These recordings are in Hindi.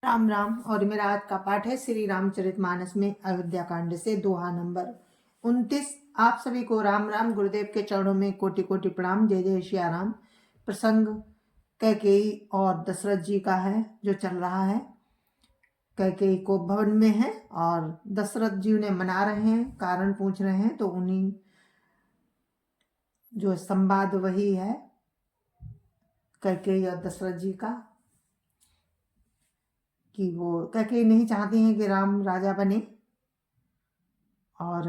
राम राम। और मेरा आज का पाठ है श्री रामचरितमानस में अयोध्या कांड से दोहा नंबर 29। आप सभी को राम राम। गुरुदेव के चरणों में कोटि कोटि प्रणाम। जय जय श्री राम। प्रसंग कैकेयी और दशरथ जी का है जो चल रहा है। कैकेयी को भवन में है और दशरथ जी उन्हें मना रहे हैं, कारण पूछ रहे हैं। तो उन्हीं जो संवाद वही है कैकेयी और दशरथ जी का, कि वो कैकेयी नहीं चाहती हैं कि राम राजा बने और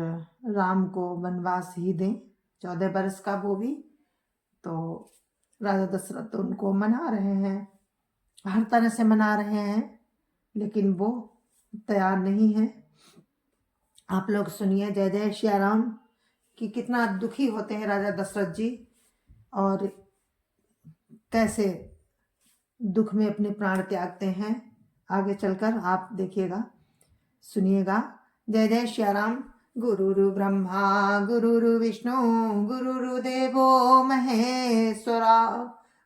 राम को वनवास ही दें, 14 वर्ष का वो भी। तो राजा दशरथ तो उनको मना रहे हैं, हर तरह से मना रहे हैं, लेकिन वो तैयार नहीं है। आप लोग सुनिए जय जय श्री राम कि कितना दुखी होते हैं राजा दशरथ जी और कैसे दुख में अपने प्राण त्यागते हैं। आगे चलकर आप देखिएगा, सुनिएगा। जय जय श्री राम। गुरुरु ब्रह्मा गुरुरु विष्णु गुरुर्देवो महेश्वरा,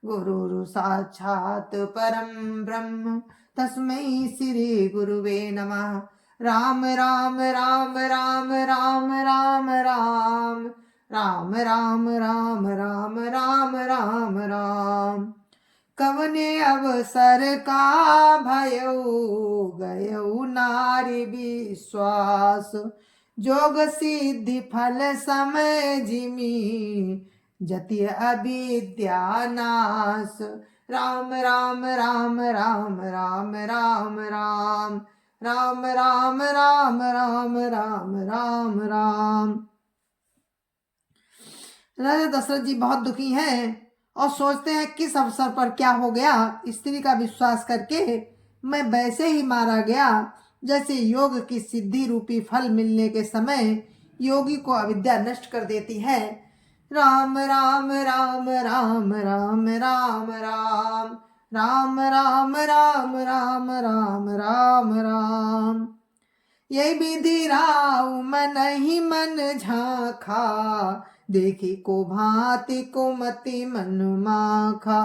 गुरुरु साक्षात परम ब्रह्म तस्मै श्री गुरुवे नमः। राम राम राम राम राम राम राम राम राम राम राम राम राम राम। कवने अवसर का भयऊ गयऊ नारी विश्वास, जोग सिद्धि फल समय जिमी जति अविद्या नाश। राम राम राम राम राम राम राम राम राम राम राम राम राम राम। राजा दशरथ जी बहुत दुखी हैं और सोचते हैं किस अवसर पर क्या हो गया। स्त्री का विश्वास करके मैं वैसे ही मारा गया जैसे योग की सिद्धि रूपी फल मिलने के समय योगी को अविद्या नष्ट कर देती है। राम राम राम राम राम राम राम राम राम राम राम राम राम राम। यही विधि राव मन ही मन झांखा, देखी को भांति को मति मन माखा।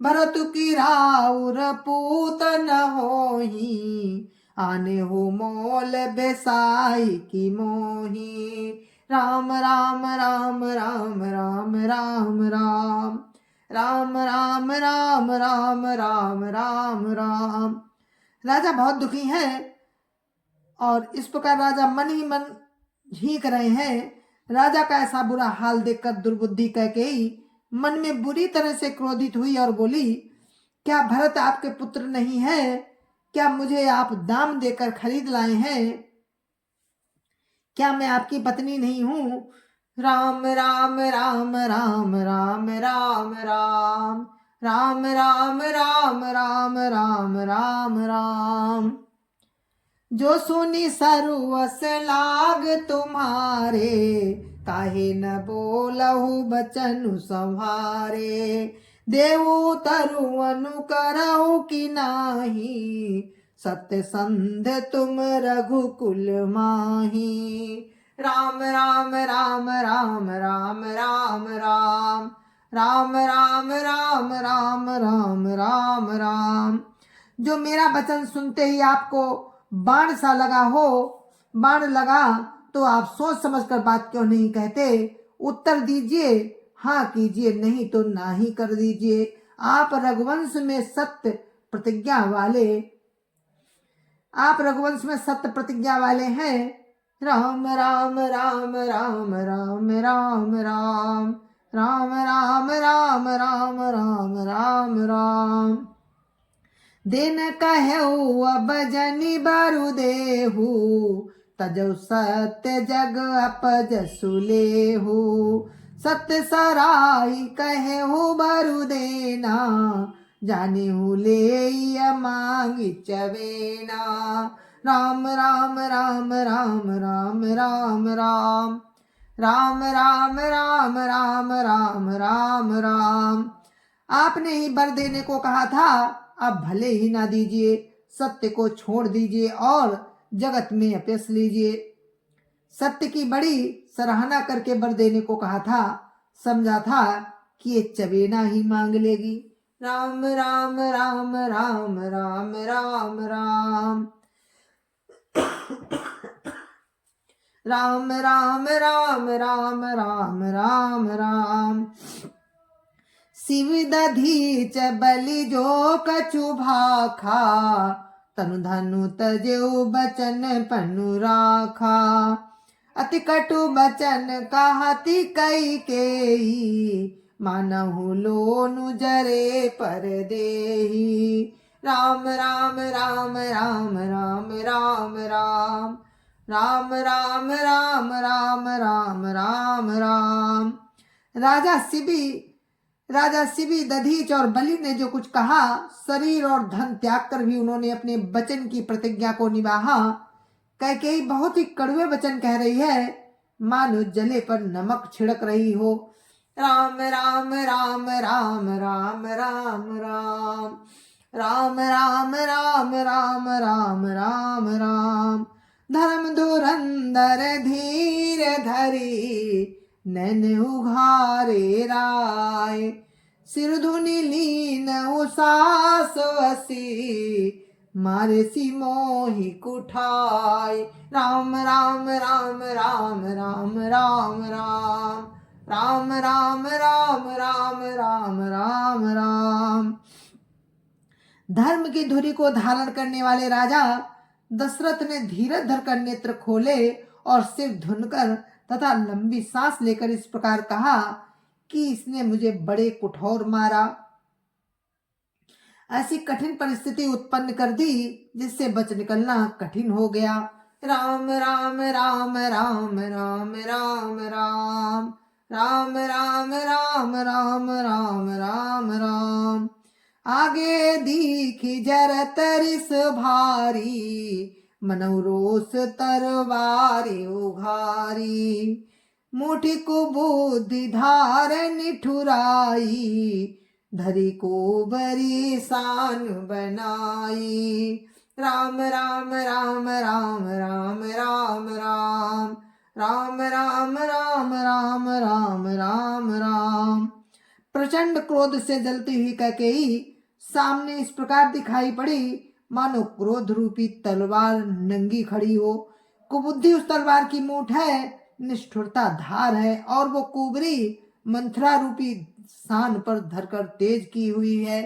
भरत की राउर पूत न होही, आने हो मोल बेसाई की मोही। राम राम राम राम राम राम राम राम राम राम राम राम राम राम। राजा बहुत दुखी हैं और इस प्रकार राजा मन ही मन झींक रहे हैं। राजा का ऐसा बुरा हाल देखकर दुर्बुद्धि कैकेयी मन में बुरी तरह से क्रोधित हुई और बोली, क्या भरत आपके पुत्र नहीं है? क्या मुझे आप दाम देकर खरीद लाए हैं? क्या मैं आपकी पत्नी नहीं हूं? राम राम राम राम राम राम राम राम राम राम राम राम राम राम। जो सुनी सरुवस लाग तुम्हारे, काहे न बोलहु बचनु संहारे। देवु तरुअनु करहु कि नाही, सत्य संध तुम रघुकुल माही। राम राम राम राम राम राम राम राम राम राम राम राम राम राम। जो मेरा वचन सुनते ही आपको बाण सा लगा हो, बाण लगा तो आप सोच समझकर बात क्यों नहीं कहते? उत्तर दीजिए, हाँ कीजिए, नहीं तो ना ही कर दीजिए। आप रघुवंश में सत्य प्रतिज्ञा वाले, आप रघुवंश में सत्य प्रतिज्ञा वाले हैं। राम राम राम राम राम राम राम राम राम राम राम राम राम राम। दिन कहु अब जनि बरु देहु, तजौ सत्य जग अपजसु लेहु। सत्य सराई कहु बरु देना, जानेहु ले मांगी चवेना। राम राम राम राम राम राम राम राम राम राम राम राम राम राम। आपने ही वर देने को कहा था, अब भले ही ना दीजिए, सत्य को छोड़ दीजिए और जगत में अपयश लीजिए। सत्य की बड़ी सराहना करके वर देने को कहा था, समझा था कि ये चवेना ही मांग लेगी। राम राम राम राम राम राम राम राम राम राम राम राम राम राम शिव दधीच बलि जो कछु भाखा तनु धनु तजेउ बचन पनु राखा अति कटु बचन कहती कई केई मानहु लोनु जरे पर देही राम राम राम राम राम राम राम राम राम राम राम राम राम राम राजा शिबी दधीच और बलि ने जो कुछ कहा, शरीर और धन त्याग कर भी उन्होंने अपने वचन की प्रतिज्ञा को निभाया। कैकेयी बहुत ही कड़वे वचन कह रही है, मानो जले पर नमक छिड़क रही हो। राम राम राम राम राम राम राम राम राम राम राम राम राम राम धर्म धुरंधर धीर धरी नैन उघारे राय सिर धुनि लीन उसास वसी मारे सी मोहि कुठाय राम राम राम राम राम राम राम राम राम राम राम राम राम राम धर्म की धुरी को धारण करने वाले राजा दशरथ ने धीरज धरकर नेत्र खोले और सिर धुनकर तथा लंबी सांस लेकर इस प्रकार कहा कि इसने मुझे बड़े कठोर मारा, ऐसी कठिन परिस्थिति उत्पन्न कर दी जिससे बच निकलना कठिन हो गया। राम राम राम राम राम राम राम राम राम राम राम राम राम राम आगे दीखी जरत रिस भारी मनौ रोष तरवारी उघारी मुठी को बुद्धि धार निठुराई धरी को बरी सान बनाई राम राम राम राम राम राम राम राम राम राम राम राम राम राम प्रचंड क्रोध से जलती हुई कैकेयी सामने इस प्रकार दिखाई पड़ी मानो क्रोध रूपी तलवार नंगी खड़ी हो। कुबुद्धि उस तलवार की मूठ है, निष्ठुरता धार है और वो कुबरी मंथरा रूपी सान पर धरकर तेज की हुई है।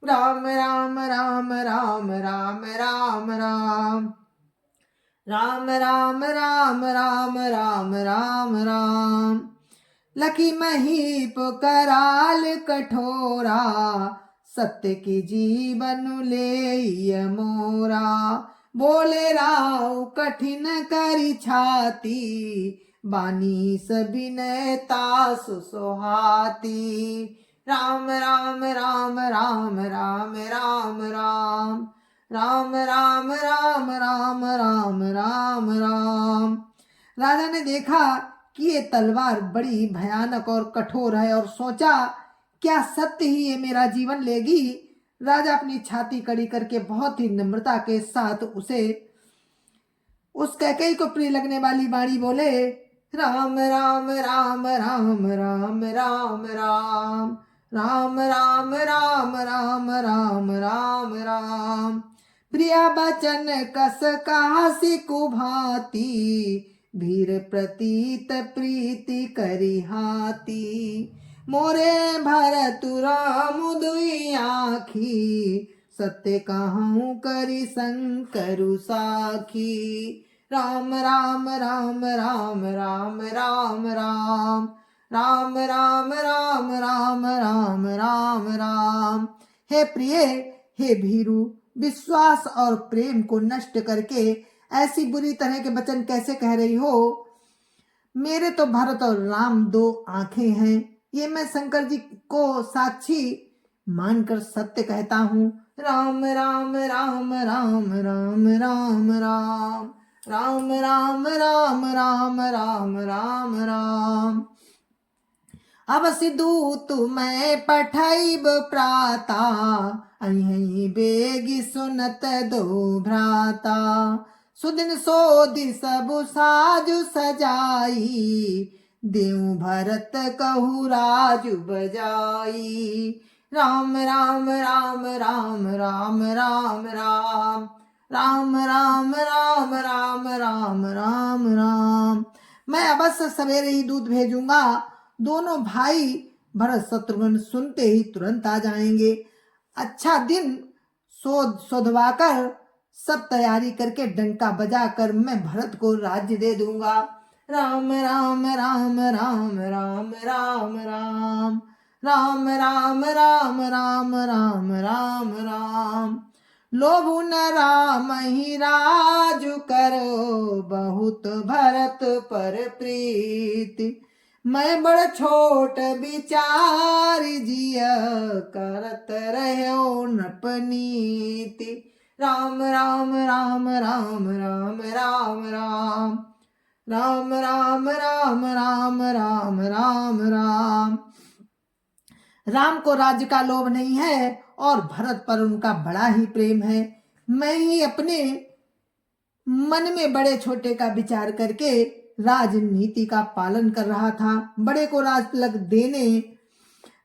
राम राम राम राम राम राम राम राम राम राम राम राम राम राम लखी महीप कराल कठोरा सत्य की जीवन ले मोरा बोले राव कठिन करी छाती बानी सबिनय तासु सोहाती राम राम राम राम राम राम राम राम राम राम राम राम राम राम राजा ने देखा कि ये तलवार बड़ी भयानक और कठोर है और सोचा क्या सत्य ही ये मेरा जीवन लेगी। राजा अपनी छाती कड़ी करके बहुत ही नम्रता के साथ उस कैकेयी को प्रिय लगने वाली वाणी बोले राम राम राम राम राम राम राम राम राम राम राम राम राम राम प्रिया बचन कस कासी कुभाती भीर प्रतीत प्रीति करी हाती मोरे भरत राम दुई आखी सत्य कहूँ करी शंकरु साखी राम राम राम राम राम राम राम राम राम राम राम राम राम राम हे प्रिय हे भीरु विश्वास और प्रेम को नष्ट करके ऐसी बुरी तरह के वचन कैसे कह रही हो। मेरे तो भरत और राम दो आंखें हैं, ये मैं शंकर जी को साक्षी मानकर सत्य कहता हूँ। राम राम राम राम राम राम राम राम राम राम राम राम राम राम अवश्य दूत मैं पठाइब प्राता अहि बेगी सुनत दो भ्राता सुदिन सोदि सब साजु सजाई देव भरत कहु राजु बजाई राम राम राम राम राम राम राम राम राम राम राम राम राम राम। मैं अवश्य सवेरे ही दूध भेजूंगा। दोनों भाई भरत शत्रुघ्न सुनते ही तुरंत आ जाएंगे। अच्छा दिन सोधवा कर सब तैयारी करके डंका बजाकर मैं भरत को राज्य दे दूंगा। राम राम राम राम राम राम राम राम राम राम राम राम राम राम। लोभु न राम ही राजु करो, बहुत भरत पर प्रीति। मैं बड़ छोट विचार जिया, करत रहो नपनीति। राम राम राम राम राम राम राम राम राम राम राम राम राम राम। राम को राज्य का लोभ नहीं है और भरत पर उनका बड़ा ही प्रेम है। मैं ही अपने मन में बड़े छोटे का विचार करके राजनीति का पालन कर रहा था। बड़े को राज तिलक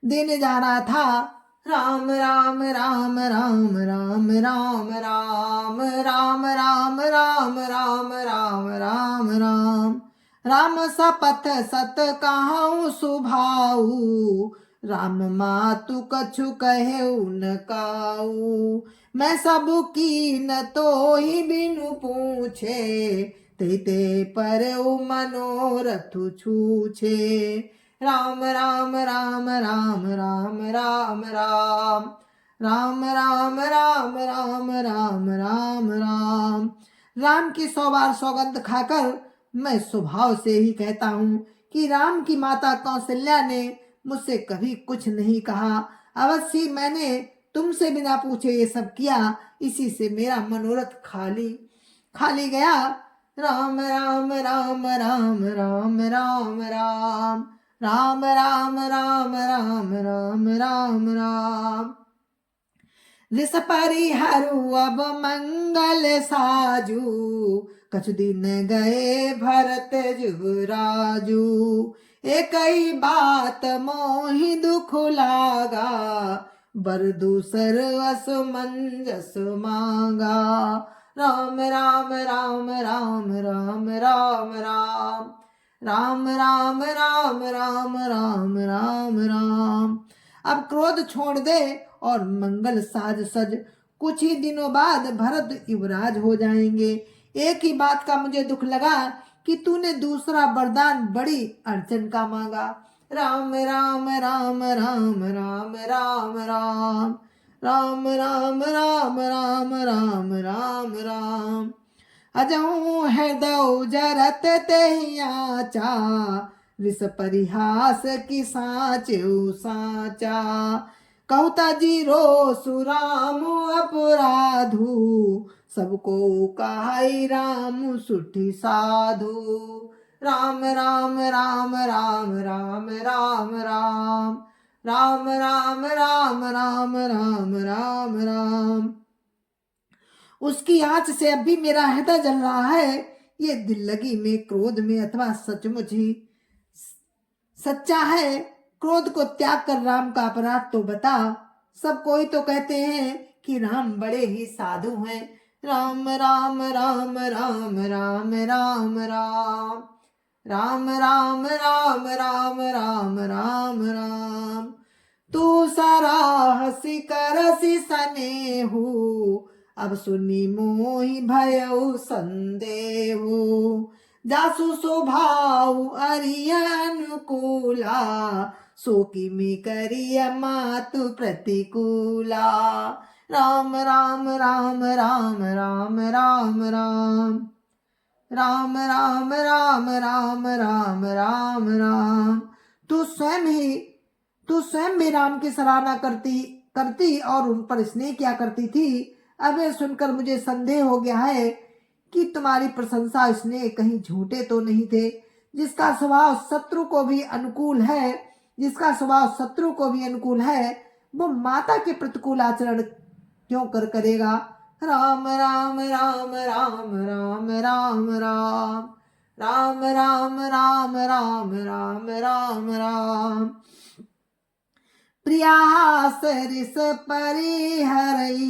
देने जा रहा था। राम राम राम राम राम राम राम राम राम राम राम राम राम राम। राम सपथ सत कहाऊं सुभाऊ, राम मातु कछु कहे न काऊ। मैं सब की न तो ही बिनु पूछे, ते पर मनोरथ छूछे। राम राम राम राम राम राम राम राम राम राम राम राम राम राम। राम की 100 बार सौगंध खाकर मैं स्वभाव से ही कहता हूँ कि राम की माता कौशल्या ने मुझसे कभी कुछ नहीं कहा। अवश्य मैंने तुमसे बिना पूछे ये सब किया, इसी से मेरा मनोरथ खाली गया। राम राम राम राम राम राम राम राम राम राम राम राम राम राम। ऋष परिहरु अब मंगल साजू, कछु दिन गए भरत जुराजू। एक ही बात मोहि दुख लागा, बर दूसर असमंजस मांगा। राम राम राम राम राम राम राम राम राम राम राम राम राम राम। अब क्रोध छोड़ दे और मंगल साज सज। कुछ ही दिनों बाद भरत युवराज हो जाएंगे। एक ही बात का मुझे दुख लगा कि तूने दूसरा वरदान बड़ी अड़चन का मांगा। राम राम राम राम राम राम राम राम राम राम राम राम राम राम। अजहू हृदय जरत तहियाचा, विष परिहास की साचेऊ साचा। कहता जीरो सुराम अपराधु, सबको कहाई राम सुठी साधु। राम राम राम राम राम राम राम राम राम राम राम राम राम राम। उसकी आंच से अब भी मेरा हृदय जल रहा है। ये दिल लगी में क्रोध में अथवा सचमुच ही सच्चा है। क्रोध को त्याग कर राम का अपराध तो बता। सब कोई तो कहते हैं कि राम बड़े ही साधु हैं। राम राम राम राम राम राम राम राम राम राम राम राम राम राम। तू सारा हसी करसी सनेहू, अब सुनी मोहि भयउ संदेहू। जासु स्वभाव अरिय अनुकूला, सो किमि करिय मातु प्रतिकूला। राम राम राम राम राम राम राम राम राम राम राम राम राम राम। तू स्वयं भी राम की सराहना करती और उन पर स्नेह क्या करती थी। अब यह सुनकर मुझे संदेह हो गया है कि तुम्हारी प्रशंसा स्नेह कहीं झूठे तो नहीं थे। जिसका स्वभाव शत्रु को भी अनुकूल है, वो माता के प्रतिकूल आचरण क्यों करेगा। राम राम राम राम राम राम राम राम राम राम राम राम राम राम। प्रियास रिस परिहरई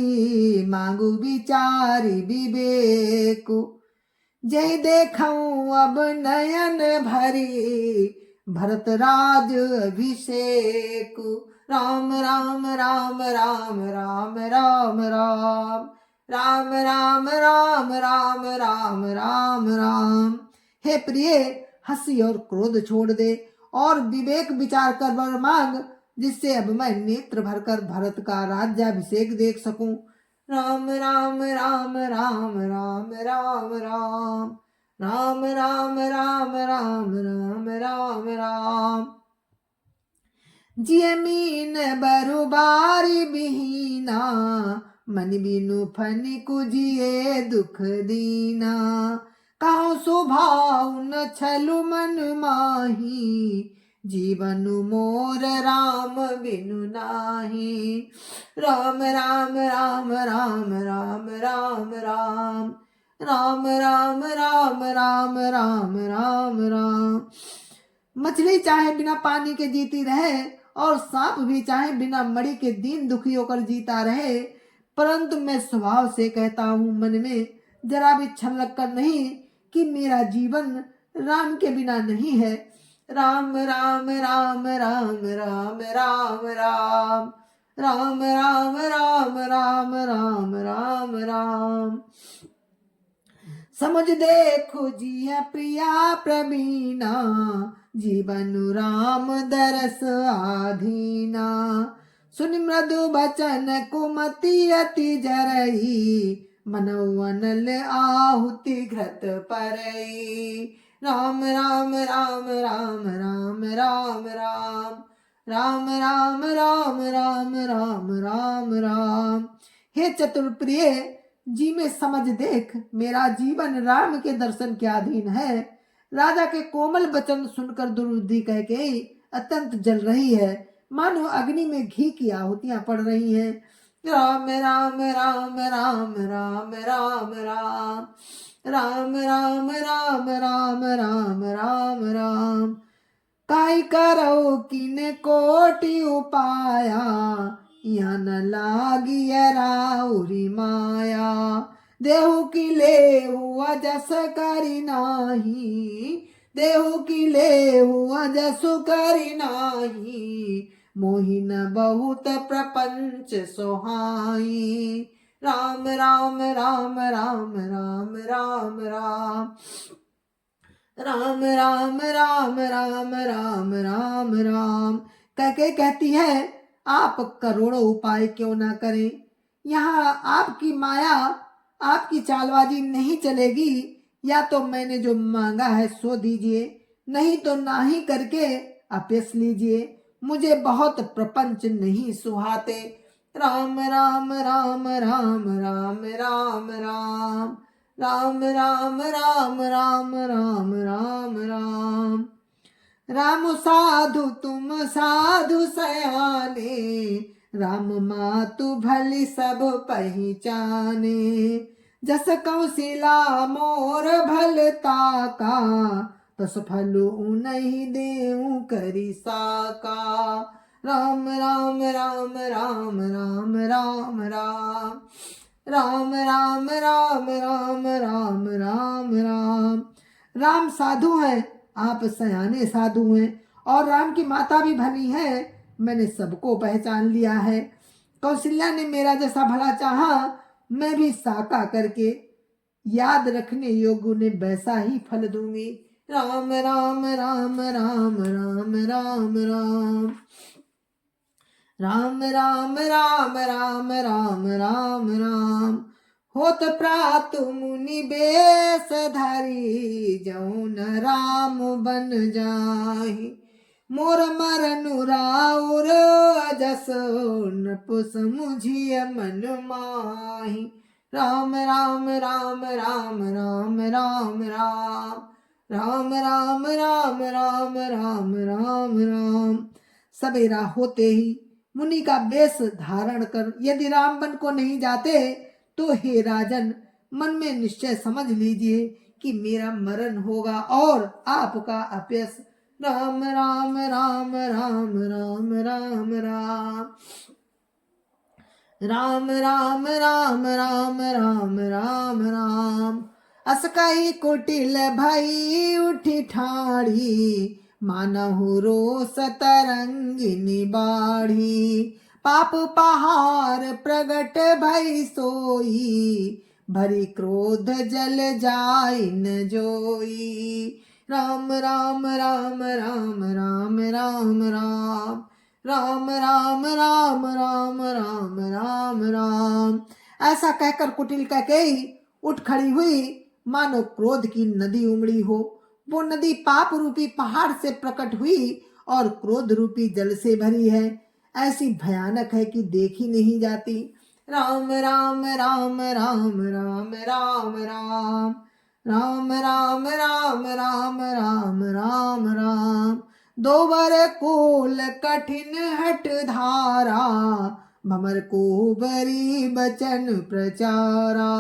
मांगू विचारी विवेकु जय देखऊं अब नयन भरी भरत राज अभिषेकु राम राम राम राम राम राम राम राम राम राम राम राम राम राम। हे प्रिय, हंसी और क्रोध छोड़ दे और विवेक विचार कर वर मांग, जिससे अब मैं नेत्र भरकर भरत का राज्याभिषेक देख सकूं। राम राम राम राम राम राम राम राम राम राम राम राम राम राम। जिय मीन बरुबारी बिहीना मन बिनु फनिकु जिए दुख दीना कहूँ स्वभाव न छलु मन माही जीवन मोर राम बिनु नाही। राम राम राम राम राम राम राम राम राम राम राम राम राम राम। मछली चाहे बिना पानी के जीती रहे और सांप भी चाहे बिना मणि के दीन दुखी होकर जीता रहे, परंतु मैं स्वभाव से कहता हूँ मन में जरा भी छलक कर नहीं कि मेरा जीवन राम के बिना नहीं है। राम राम राम राम राम राम राम राम राम राम राम राम राम राम। समझ देखो जिया प्रिया प्रवीणा जीवन राम दरस आधीना सुन मृदु बचन कुमति अति जरई मनोवनल आहुति घृत परई। राम राम राम राम राम राम राम राम राम राम राम राम राम राम। हे चतुर प्रिय, जी में समझ देख, मेरा जीवन राम के दर्शन के अधीन है। राजा के कोमल वचन सुनकर दुर्बुद्धि कह के अत्यंत जल रही है, मानो अग्नि में घी की आहुतियां पड़ रही हैं। राम राम राम राम राम राम राम राम राम राम राम राम राम राम। काई करो किन कोटि उपाया यहाँ न लागी राउरी माया देहु की ले हुआ जस करी नाही देहु की ले हुआ जसु करी नाही मोहिन बहुत प्रपंच सोहाई। राम राम राम राम राम राम राम राम राम राम राम राम राम राम। कह के कहती है, आप करोड़ों उपाय क्यों ना करें, यहाँ आपकी माया आपकी चालबाजी नहीं चलेगी। या तो मैंने जो मांगा है सो दीजिए, नहीं तो ना ही करके अपयस लीजिए। मुझे बहुत प्रपंच नहीं सुहाते। राम राम राम राम राम राम राम राम राम राम राम राम राम राम। राम साधु तुम साधु सयाने राम मातु भली सब पहचाने जस कौशिला मोर भलता का तस फलु नहीं देऊ करी साका। राम राम राम राम राम राम राम राम राम राम राम राम राम राम। राम साधु हैं, आप सयाने साधु हैं और राम की माता भी भली है। मैंने सबको पहचान लिया है। कौशल्या ने मेरा जैसा भला चाहा, मैं भी साका करके याद रखने योग्य ने वैसा ही फल दूंगी। राम राम राम राम राम राम राम राम राम राम राम राम राम राम। होत प्रातु मुनि बेस धरी जौन राम बन जाहि मोर मरनु राउर अजस नपुस मुझिय मन माहि। राम राम राम राम राम राम राम राम राम राम राम राम राम राम। सवेरा होते ही मुनि का वेश धारण कर यदि राम बन को नहीं जाते तो हे राजन, मन में निश्चय समझ लीजिए कि मेरा मरण होगा और आपका अपयश राम राम राम राम राम राम राम राम राम राम राम राम राम राम। असकाई कुटिल भई उठी ठाड़ी, मानहु रोष तरंगिनी बाढ़ी। पाप पहाड़ प्रगट भई सोई, भरी क्रोध जल जाई न जोई। राम राम राम राम राम राम राम राम राम राम राम राम राम राम। ऐसा कहकर कुटिल कैकेयी उठ खड़ी हुई, मानो क्रोध की नदी उमड़ी हो। वो नदी पाप रूपी पहाड़ से प्रकट हुई और क्रोध रूपी जल से भरी है। ऐसी भयानक है कि देखी नहीं जाती। राम राम राम राम राम राम राम राम राम राम राम राम राम राम। दो बर कोल कठिन हट धारा, भमर को बरी बचन प्रचारा।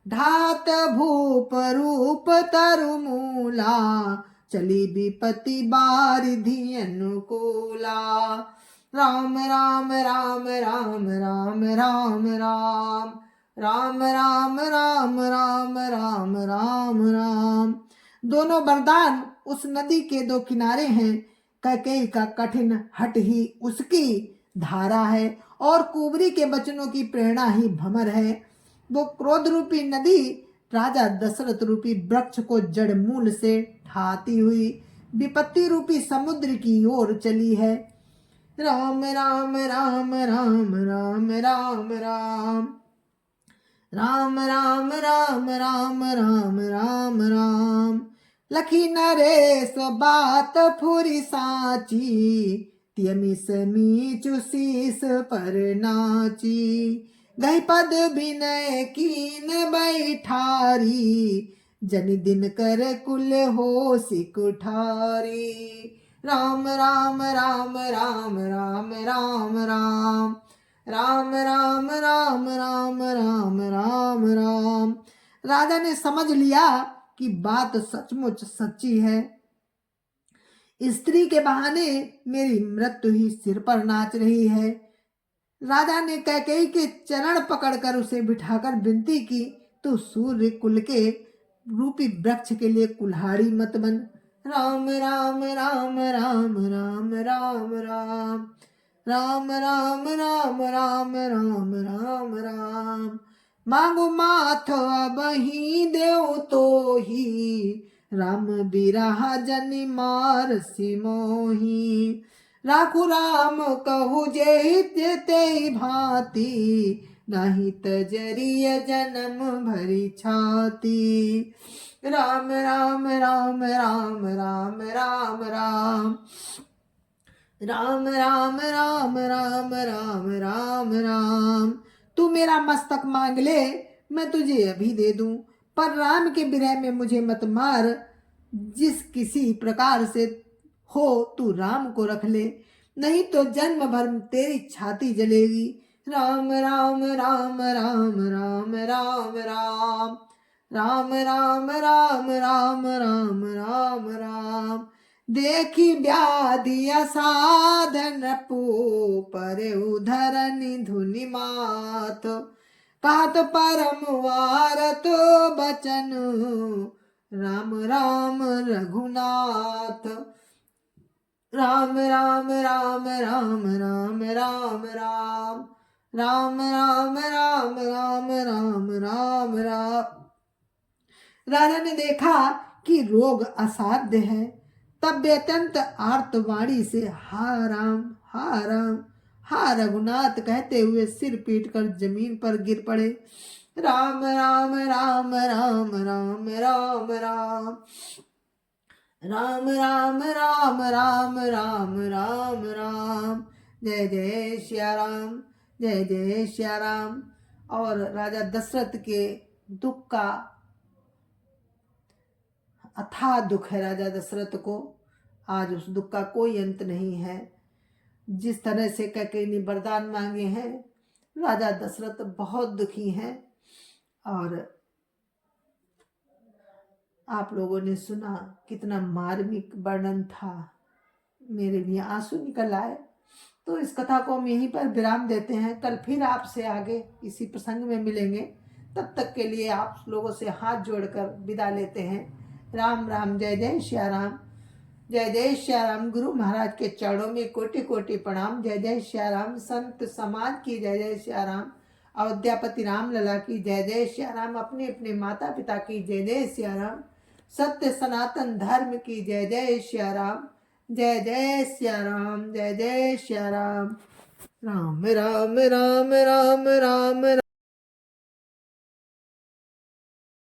ढात भूप रूप तरु मूला, चली विपति बारिधि अनुकूला। राम राम राम राम राम राम राम राम राम राम राम राम राम राम। दोनों वरदान उस नदी के दो किनारे हैं। कैकेयी का कठिन हट ही उसकी धारा है और कुंवरी के वचनों की प्रेरणा ही भमर है। वो क्रोध रूपी नदी राजा दशरथ रूपी वृक्ष को जड़ मूल से ढाती हुई विपत्ति रूपी समुद्र की ओर चली है। राम राम राम राम राम राम राम राम राम राम राम राम राम राम। लखी नरेश बात फुरी साची, तियमी समीचु शीस पर नाची। गई पद विनय कीन बैठारी, जनि दिन कर कुल हो सिकुठारी। राम राम राम राम राम राम राम राम राम राम राम राम राम राम। राजा ने समझ लिया कि बात सचमुच सच्ची है। स्त्री के बहाने मेरी मृत्यु ही सिर पर नाच रही है। राजा ने कैकेयी के चरण पकड़कर उसे बिठाकर विनती की, तू सूर्य कुल के रूपी वृक्ष के लिए कुल्हाड़ी मत बन। राम राम राम राम राम राम राम राम राम राम राम राम राम राम। मांगो माथ अब ही देव तो ही, राम बिरहा जनि मार सिमोही। राखु राम कहु जे ते भांति, नहीं तजरिय जन्म भरी छाती। राम राम राम राम राम राम राम राम राम राम राम राम राम राम। तू मेरा मस्तक मांग ले, मैं तुझे अभी दे दूं, पर राम के विरह में मुझे मत मार। जिस किसी प्रकार से हो तू राम को रख ले, नहीं तो जन्म भर तेरी छाती जलेगी। राम राम राम राम राम राम राम राम राम राम राम राम राम राम। देखी व्याधि असाधन पू पर उधरनि धुनि मात, कहत परम वारत बचन, राम राम रघुनाथ। राम राम राम राम राम राम राम राम राम राम राम राम राम राम। राजा ने देखा कि रोग असाध्य है, तब वे अत्यंत आर्तवाणी से हा राम हा राम हा रघुनाथ कहते हुए सिर पीट कर जमीन पर गिर पड़े। राम राम राम राम राम राम राम राम राम राम राम राम राम राम। जय जय श्या राम, जय जय श्या राम। और राजा दशरथ के दुख का अथाह दुख है राजा दशरथ को। आज उस दुख का कोई अंत नहीं है। जिस तरह से कैकेयी ने वरदान मांगे हैं, राजा दशरथ बहुत दुखी हैं और आप लोगों ने सुना, कितना मार्मिक वर्णन था, मेरे भी आंसू निकल आए। तो इस कथा को हम यहीं पर विराम देते हैं। कल फिर आपसे आगे इसी प्रसंग में मिलेंगे। तब तक के लिए आप लोगों से हाथ जोड़कर विदा लेते हैं। राम राम, जय जय श्या राम, जय जय श्या राम। गुरु महाराज के चरणों में कोटि कोटि प्रणाम। जय जय श्या राम। संत समाज की जय जय श्या राम। अयोध्यापति राम लला की जय जय श्या राम। अपने अपने माता पिता की जय जय श्या राम। सत्य सनातन धर्म की जय जय श्या राम। जय जय श्या राम, जय जय श्या राम। राम राम राम राम राम राम।